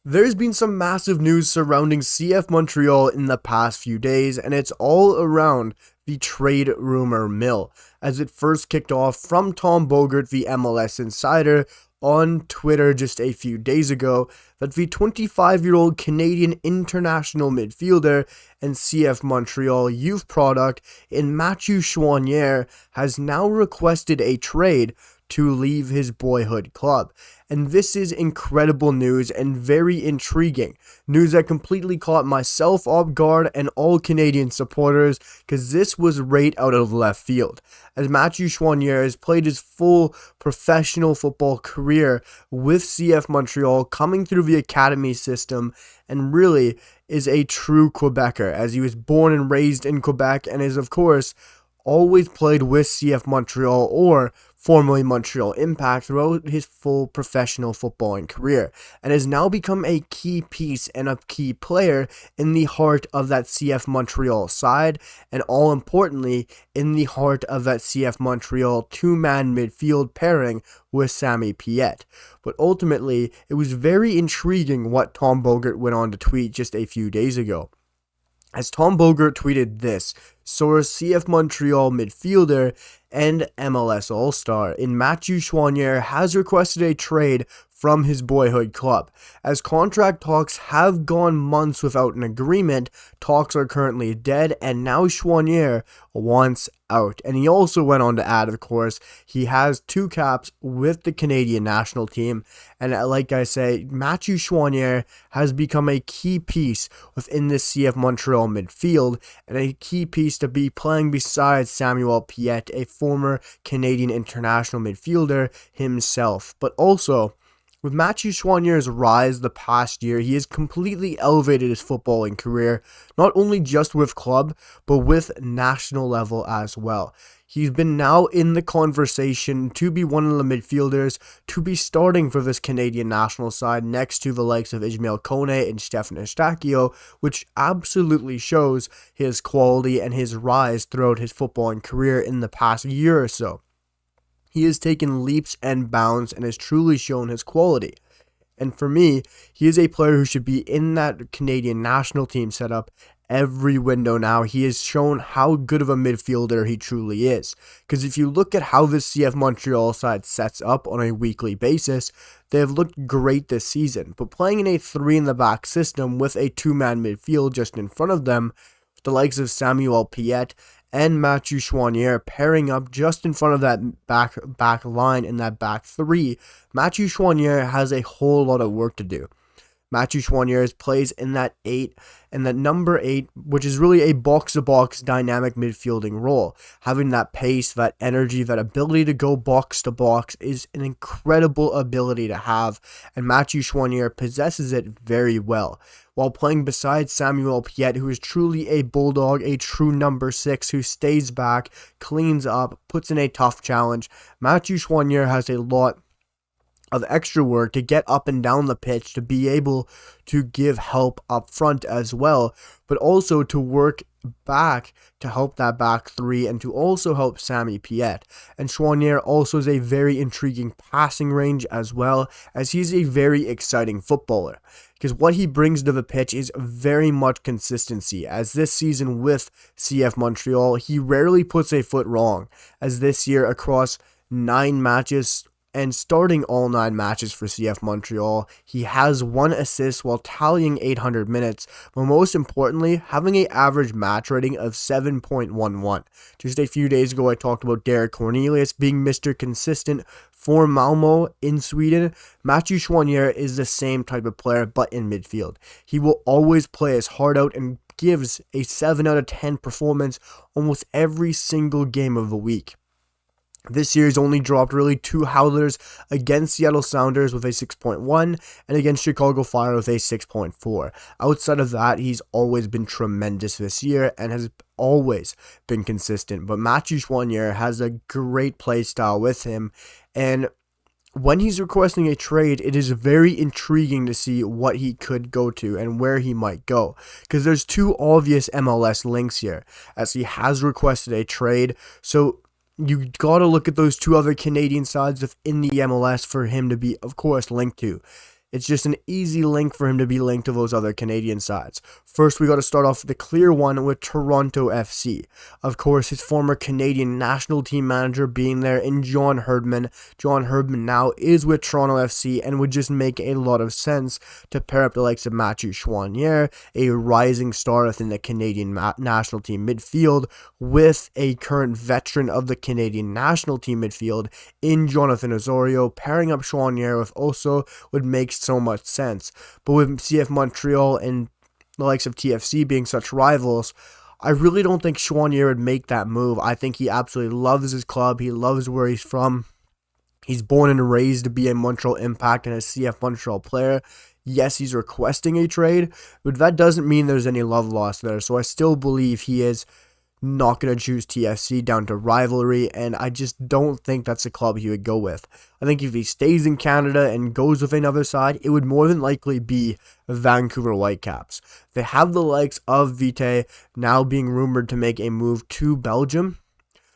There's been some massive news surrounding CF Montreal in the past few days, and it's all around the trade rumor mill, as it first kicked off from Tom Bogert, the MLS insider, on Twitter just a few days ago, that the 25-year-old Canadian international midfielder and CF Montreal youth product in Mathieu Choinière has now requested a trade to leave his boyhood club. And this is incredible news and very intriguing. News that completely caught myself off guard and all Canadian supporters, because this was right out of left field. As Mathieu Choinière has played his full professional football career with CF Montreal, coming through the academy system, and really is a true Quebecer, as he was born and raised in Quebec and is, of course, always played with CF Montreal, or formerly Montreal Impact, throughout his full professional footballing career, and has now become a key piece and a key player in the heart of that CF Montreal side, and all importantly, in the heart of that CF Montreal two-man midfield pairing with Sammy Piette. But ultimately, it was very intriguing what Tom Bogert went on to tweet just a few days ago. As Tom Bogert tweeted this, source CF Montreal midfielder and MLS All-Star in Mathieu Choinière has requested a trade from his boyhood club. As contract talks have gone months without an agreement, talks are currently dead, and now Choinière wants out. And he also went on to add, of course, he has 2 caps with the Canadian national team, and like I say, Mathieu Choinière has become a key piece within the CF Montreal midfield, and a key piece to be playing beside Samuel Piette, a former Canadian international midfielder himself. But also, with Mathieu Choinière's rise the past year, he has completely elevated his footballing career, not only just with club, but with national level as well. He's been now in the conversation to be one of the midfielders to be starting for this Canadian national side next to the likes of Ismail Kone and Stefan Eustáquio, which absolutely shows his quality and his rise throughout his footballing career in the past year or so. He has taken leaps and bounds and has truly shown his quality. And for me, he is a player who should be in that Canadian national team setup every window now. He has shown how good of a midfielder he truly is. Because if you look at how the CF Montreal side sets up on a weekly basis, they have looked great this season. But playing in a 3-in-the-back system with a 2-man midfield just in front of them, with the likes of Samuel Piette and Mathieu Choinière pairing up just in front of that back line in that back 3, Mathieu Choinière has a whole lot of work to do. Mathieu Choinière plays in that 8, and that number 8, which is really a box-to-box dynamic midfielding role. Having that pace, that energy, that ability to go box-to-box is an incredible ability to have, and Mathieu Choinière possesses it very well. While playing beside Samuel Piette, who is truly a bulldog, a true number 6 who stays back, cleans up, puts in a tough challenge, Mathieu Choinière has a lot of extra work to get up and down the pitch, to be able to give help up front as well, but also to work back to help that back 3 and to also help Sammy Piette. And Choinière also has a very intriguing passing range as well, as he's a very exciting footballer, because what he brings to the pitch is very much consistency. As this season with CF Montreal, he rarely puts a foot wrong, as this year across 9 matches and starting all 9 matches for CF Montreal, he has 1 assist while tallying 800 minutes, but most importantly, having an average match rating of 7.11. Just a few days ago, I talked about Derek Cornelius being Mr. Consistent for Malmo in Sweden. Mathieu Choinière is the same type of player, but in midfield. He will always play his heart out and gives a 7 out of 10 performance almost every single game of the week. This year, he's only dropped really 2 howlers against Seattle Sounders with a 6.1 and against Chicago Fire with a 6.4. Outside of that, he's always been tremendous this year and has always been consistent. But Mathieu Choinière has a great play style with him, and when he's requesting a trade, it is very intriguing to see what he could go to and where he might go, because there's 2 obvious MLS links here, as he has requested a trade. So you got to look at those 2 other Canadian sides within the MLS for him to be, of course, linked to. it's just an easy link for him to be linked to those other Canadian sides. First, we got to start off the clear one with Toronto FC. Of course, his former Canadian national team manager being there in John Herdman. John Herdman now is with Toronto FC and would just make a lot of sense to pair up the likes of Mathieu Choinière, a rising star within the Canadian national team midfield, with a current veteran of the Canadian national team midfield in Jonathan Osorio. Pairing up Choinière with Oso would make so much sense. But with CF Montreal and the likes of TFC being such rivals, I really don't think Choinière would make that move. I think he absolutely loves his club. He loves where he's from. He's born and raised to be a Montreal Impact and a CF Montreal player. Yes, he's requesting a trade, but that doesn't mean there's any love lost there. So I still believe he is not going to choose TFC down to rivalry, and I just don't think that's a club he would go with. I think if he stays in Canada and goes with another side, it would more than likely be Vancouver Whitecaps. They have the likes of Vite now being rumored to make a move to Belgium,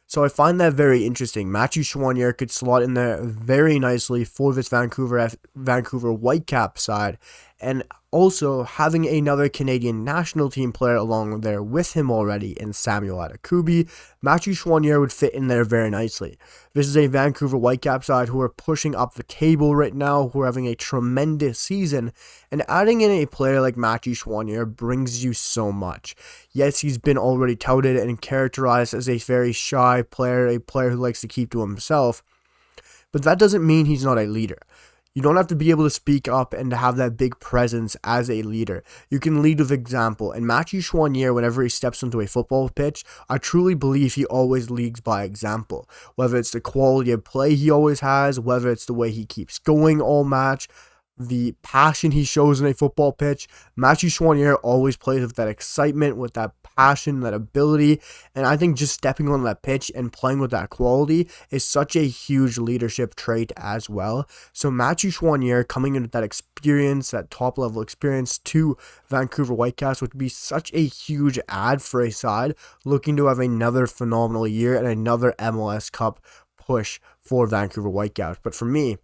so I find that very interesting. Mathieu Choinière could slot in there very nicely for this Vancouver Whitecaps side, and also having another Canadian national team player along there with him already in Samuel Adekubi, Mathieu Choinière would fit in there very nicely. This is a Vancouver Whitecaps side who are pushing up the table right now, who are having a tremendous season, and adding in a player like Mathieu Choinière brings you so much. Yes, he's been already touted and characterized as a very shy player, a player who likes to keep to himself, but that doesn't mean he's not a leader. You don't have to be able to speak up and to have that big presence as a leader. You can lead with example. And Mathieu Choinière, whenever he steps onto a football pitch, I truly believe he always leads by example. Whether it's the quality of play he always has, whether it's the way he keeps going all match, the passion he shows in a football pitch, Mathieu Choinière always plays with that excitement, with that passion, that ability, and I think just stepping on that pitch and playing with that quality is such a huge leadership trait as well. So Mathieu Choinière coming in with that experience, that top level experience to Vancouver Whitecaps would be such a huge add for a side looking to have another phenomenal year and another MLS Cup push for Vancouver Whitecaps. But for me,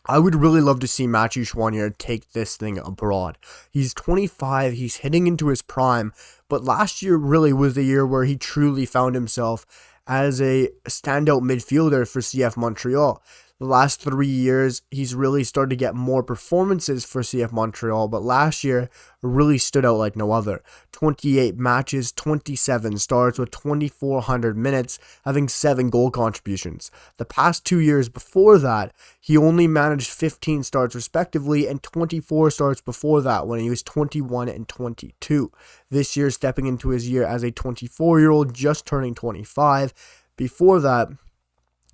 I would really love to see Mathieu Choinière take this thing abroad. He's 25, he's hitting into his prime, but last year really was the year where he truly found himself as a standout midfielder for CF Montreal. The last 3 years, he's really started to get more performances for CF Montreal, but last year really stood out like no other. 28 matches, 27 starts with 2,400 minutes, having 7 goal contributions. The past 2 years before that, he only managed 15 starts respectively and 24 starts before that when he was 21 and 22. This year, stepping into his year as a 24-year-old, just turning 25. Before that,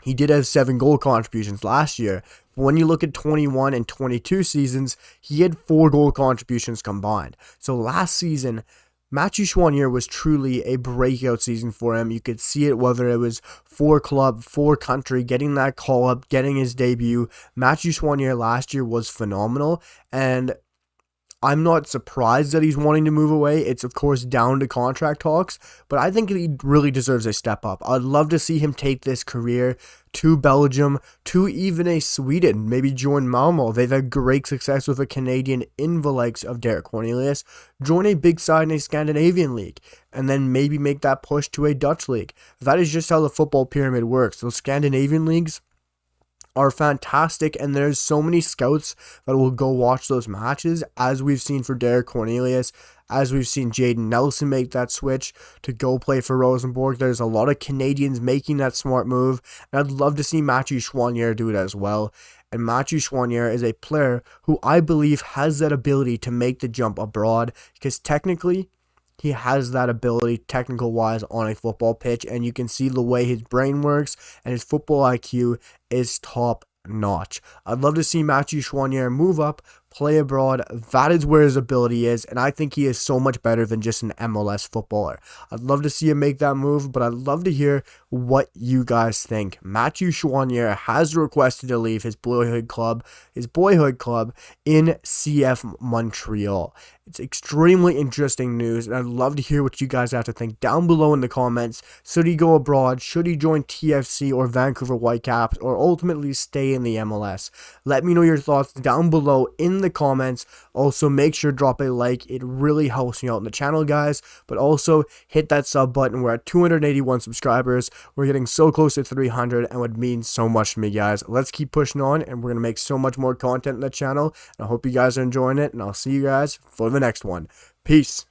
he did have 7 goal contributions last year. But when you look at 21 and 22 seasons, he had 4 goal contributions combined. So last season, Mathieu Choinière was truly a breakout season for him. You could see it whether it was for club, for country, getting that call up, getting his debut. Mathieu Choinière last year was phenomenal, and I'm not surprised that he's wanting to move away. It's, of course, down to contract talks, but I think he really deserves a step up. I'd love to see him take this career to Belgium, to even a Sweden, maybe join Malmo. They've had great success with a Canadian in the likes of Derek Cornelius. Join a big side in a Scandinavian league, and then maybe make that push to a Dutch league. That is just how the football pyramid works. Those Scandinavian leagues are fantastic, and there's so many scouts that will go watch those matches, as we've seen for Derek Cornelius, as we've seen Jaden Nelson make that switch to go play for Rosenborg. There's a lot of Canadians making that smart move, and I'd love to see Mathieu Choinière do it as well. And Mathieu Choinière is a player who I believe has that ability to make the jump abroad, because technically he has that ability technical-wise on a football pitch, and you can see the way his brain works, and his football IQ is top-notch. I'd love to see Mathieu Choinière move up, play abroad. That is where his ability is, and I think he is so much better than just an MLS footballer. I'd love to see him make that move, but I'd love to hear what you guys think. Mathieu Choiniere has requested to leave his boyhood club in CF Montreal. It's extremely interesting news, and I'd love to hear what you guys have to think down below in the comments. Should he go abroad? Should he join TFC or Vancouver Whitecaps, or ultimately stay in the MLS? Let me know your thoughts down below in the comments. Also, make sure to drop a like. It really helps me out in the channel, guys. But also, hit that sub button. We're at 281 subscribers. We're getting so close to 300, and would mean so much to me, guys. Let's keep pushing on, and we're going to make so much more content in the channel. And I hope you guys are enjoying it, and I'll see you guys for the next one. Peace.